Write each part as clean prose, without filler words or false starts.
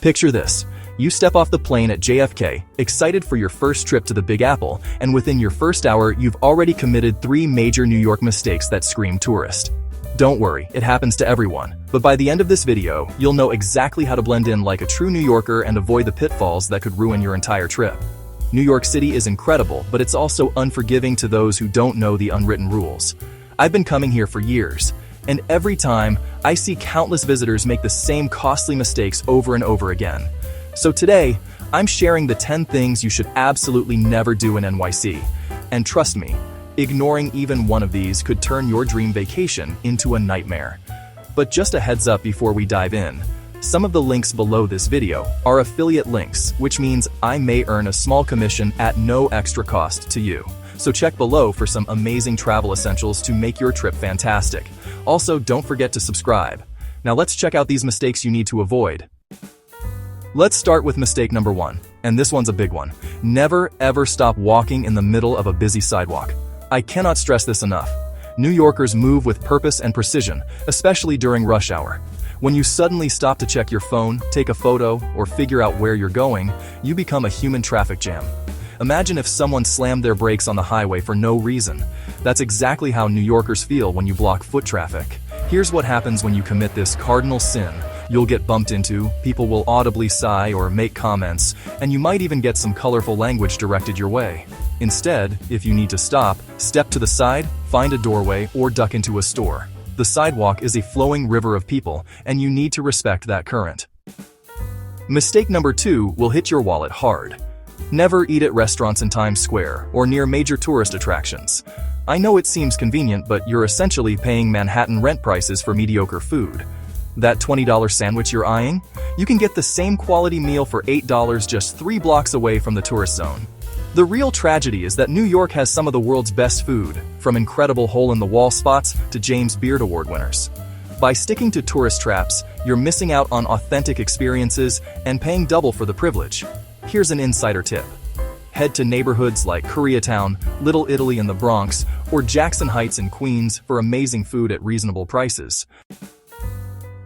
Picture this. You step off the plane at JFK, excited for your first trip to the Big Apple, and within your first hour, you've already committed 3 major New York mistakes that scream tourist. Don't worry, it happens to everyone. But by the end of this video, you'll know exactly how to blend in like a true New Yorker and avoid the pitfalls that could ruin your entire trip. New York City is incredible, but it's also unforgiving to those who don't know the unwritten rules. I've been coming here for years, and every time, I see countless visitors make the same costly mistakes over and over again. So today, I'm sharing the 10 things you should absolutely never do in NYC. And trust me, ignoring even one of these could turn your dream vacation into a nightmare. But just a heads up before we dive in, some of the links below this video are affiliate links, which means I may earn a small commission at no extra cost to you. So check below for some amazing travel essentials to make your trip fantastic. Also, don't forget to subscribe. Now let's check out these mistakes you need to avoid. Let's start with mistake number 1, and this one's a big one. Never ever stop walking in the middle of a busy sidewalk. I cannot stress this enough. New Yorkers move with purpose and precision, especially during rush hour. When you suddenly stop to check your phone, take a photo, or figure out where you're going, you become a human traffic jam. Imagine if someone slammed their brakes on the highway for no reason. That's exactly how New Yorkers feel when you block foot traffic. Here's what happens when you commit this cardinal sin. You'll get bumped into, people will audibly sigh or make comments, and you might even get some colorful language directed your way. Instead, if you need to stop, step to the side, find a doorway, or duck into a store. The sidewalk is a flowing river of people, and you need to respect that current. Mistake number 2 will hit your wallet hard. Never eat at restaurants in Times Square or near major tourist attractions. I know it seems convenient, but you're essentially paying Manhattan rent prices for mediocre food. That $20 sandwich you're eyeing? You can get the same quality meal for $8 just 3 blocks away from the tourist zone. The real tragedy is that New York has some of the world's best food, from incredible hole-in-the-wall spots to James Beard Award winners. By sticking to tourist traps, you're missing out on authentic experiences and paying double for the privilege. Here's an insider tip. Head to neighborhoods like Koreatown, Little Italy in the Bronx, or Jackson Heights in Queens for amazing food at reasonable prices.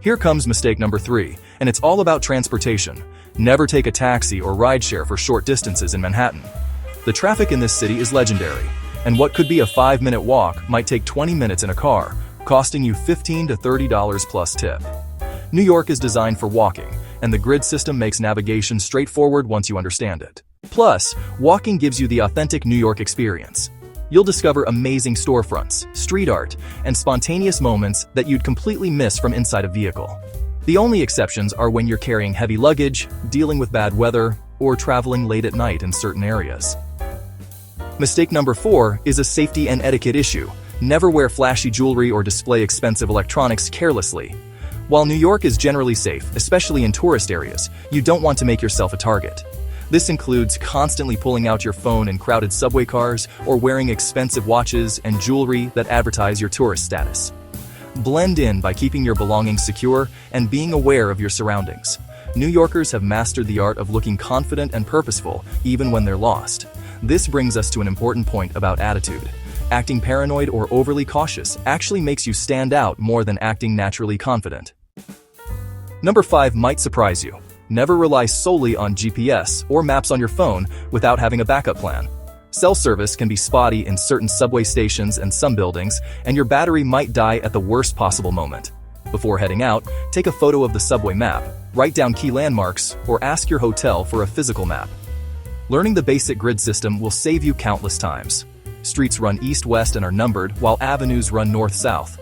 Here comes mistake number 3, and it's all about transportation. Never take a taxi or rideshare for short distances in Manhattan. The traffic in this city is legendary, and what could be a 5-minute walk might take 20 minutes in a car, costing you $15 to $30 plus tip. New York is designed for walking, and the grid system makes navigation straightforward once you understand it. Plus, walking gives you the authentic New York experience. You'll discover amazing storefronts, street art, and spontaneous moments that you'd completely miss from inside a vehicle. The only exceptions are when you're carrying heavy luggage, dealing with bad weather, or traveling late at night in certain areas. Mistake number 4 is a safety and etiquette issue. Never wear flashy jewelry or display expensive electronics carelessly. While New York is generally safe, especially in tourist areas, you don't want to make yourself a target. This includes constantly pulling out your phone in crowded subway cars or wearing expensive watches and jewelry that advertise your tourist status. Blend in by keeping your belongings secure and being aware of your surroundings. New Yorkers have mastered the art of looking confident and purposeful even when they're lost. This brings us to an important point about attitude. Acting paranoid or overly cautious actually makes you stand out more than acting naturally confident. Number 5 might surprise you. Never rely solely on GPS or maps on your phone without having a backup plan. Cell service can be spotty in certain subway stations and some buildings, and your battery might die at the worst possible moment. Before heading out, take a photo of the subway map, write down key landmarks, or ask your hotel for a physical map. Learning the basic grid system will save you countless times. Streets run east-west and are numbered, while avenues run north-south.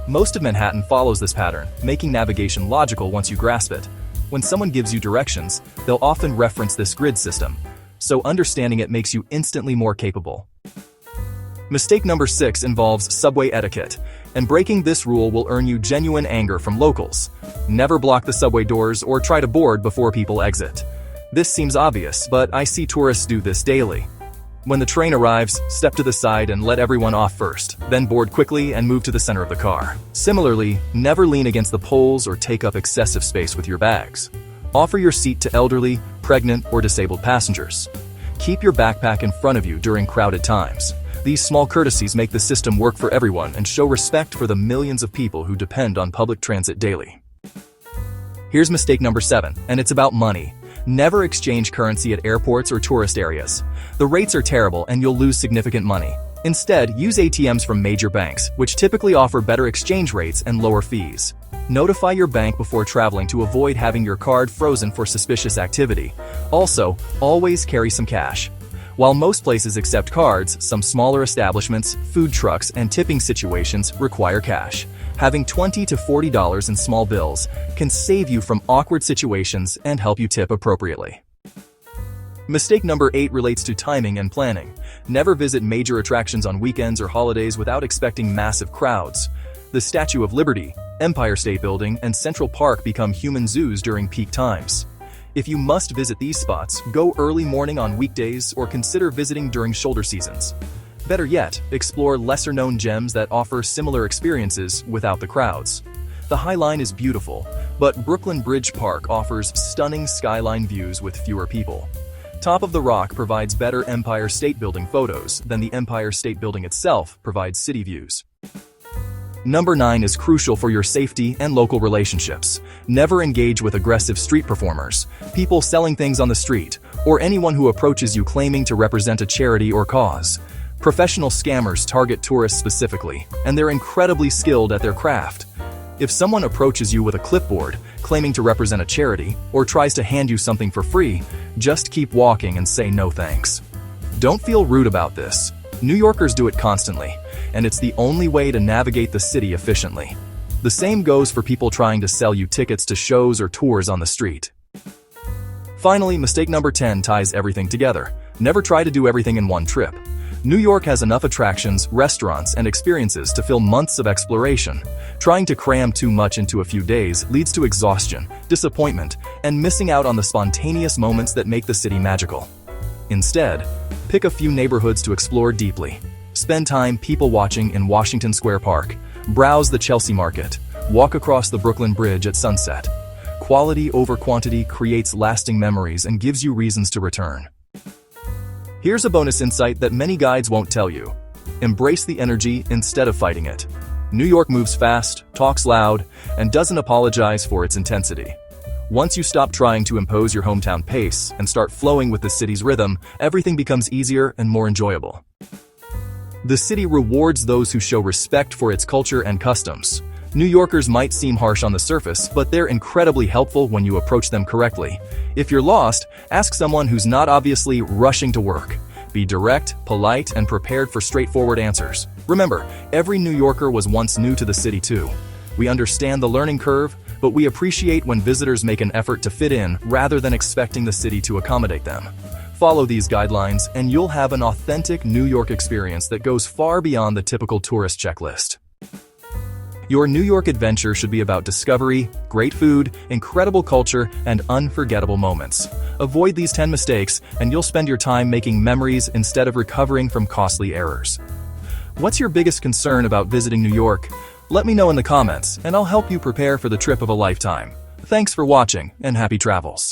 Most of Manhattan follows this pattern, making navigation logical once you grasp it. When someone gives you directions, they'll often reference this grid system, so understanding it makes you instantly more capable. Mistake number 6 involves subway etiquette, and breaking this rule will earn you genuine anger from locals. Never block the subway doors or try to board before people exit. This seems obvious, but I see tourists do this daily. When the train arrives, step to the side and let everyone off first, then board quickly and move to the center of the car. Similarly, never lean against the poles or take up excessive space with your bags. Offer your seat to elderly, pregnant, or disabled passengers. Keep your backpack in front of you during crowded times. These small courtesies make the system work for everyone and show respect for the millions of people who depend on public transit daily. Here's mistake number 7, and it's about money. Never exchange currency at airports or tourist areas. The rates are terrible and you'll lose significant money. Instead, use ATMs from major banks, which typically offer better exchange rates and lower fees. Notify your bank before traveling to avoid having your card frozen for suspicious activity. Also, always carry some cash. While most places accept cards, some smaller establishments, food trucks, and tipping situations require cash. Having $20 to $40 in small bills can save you from awkward situations and help you tip appropriately. Mistake number 8 relates to timing and planning. Never visit major attractions on weekends or holidays without expecting massive crowds. The Statue of Liberty, Empire State Building, and Central Park become human zoos during peak times. If you must visit these spots, go early morning on weekdays or consider visiting during shoulder seasons. Better yet, explore lesser-known gems that offer similar experiences without the crowds. The High Line is beautiful, but Brooklyn Bridge Park offers stunning skyline views with fewer people. Top of the Rock provides better Empire State Building photos than the Empire State Building itself provides city views. Number 9 is crucial for your safety and local relationships. Never engage with aggressive street performers, people selling things on the street, or anyone who approaches you claiming to represent a charity or cause. Professional scammers target tourists specifically, and they're incredibly skilled at their craft. If someone approaches you with a clipboard, claiming to represent a charity, or tries to hand you something for free, just keep walking and say no thanks. Don't feel rude about this. New Yorkers do it constantly, and it's the only way to navigate the city efficiently. The same goes for people trying to sell you tickets to shows or tours on the street. Finally, mistake number 10 ties everything together. Never try to do everything in one trip. New York has enough attractions, restaurants, and experiences to fill months of exploration. Trying to cram too much into a few days leads to exhaustion, disappointment, and missing out on the spontaneous moments that make the city magical. Instead, pick a few neighborhoods to explore deeply. Spend time people-watching in Washington Square Park. Browse the Chelsea Market. Walk across the Brooklyn Bridge at sunset. Quality over quantity creates lasting memories and gives you reasons to return. Here's a bonus insight that many guides won't tell you. Embrace the energy instead of fighting it. New York moves fast, talks loud, and doesn't apologize for its intensity. Once you stop trying to impose your hometown pace and start flowing with the city's rhythm, everything becomes easier and more enjoyable. The city rewards those who show respect for its culture and customs. New Yorkers might seem harsh on the surface, but they're incredibly helpful when you approach them correctly. If you're lost, ask someone who's not obviously rushing to work. Be direct, polite, and prepared for straightforward answers. Remember, every New Yorker was once new to the city too. We understand the learning curve, but we appreciate when visitors make an effort to fit in rather than expecting the city to accommodate them. Follow these guidelines and you'll have an authentic New York experience that goes far beyond the typical tourist checklist. Your New York adventure should be about discovery, great food, incredible culture, and unforgettable moments. Avoid these 10 mistakes, and you'll spend your time making memories instead of recovering from costly errors. What's your biggest concern about visiting New York? Let me know in the comments, and I'll help you prepare for the trip of a lifetime. Thanks for watching, and happy travels.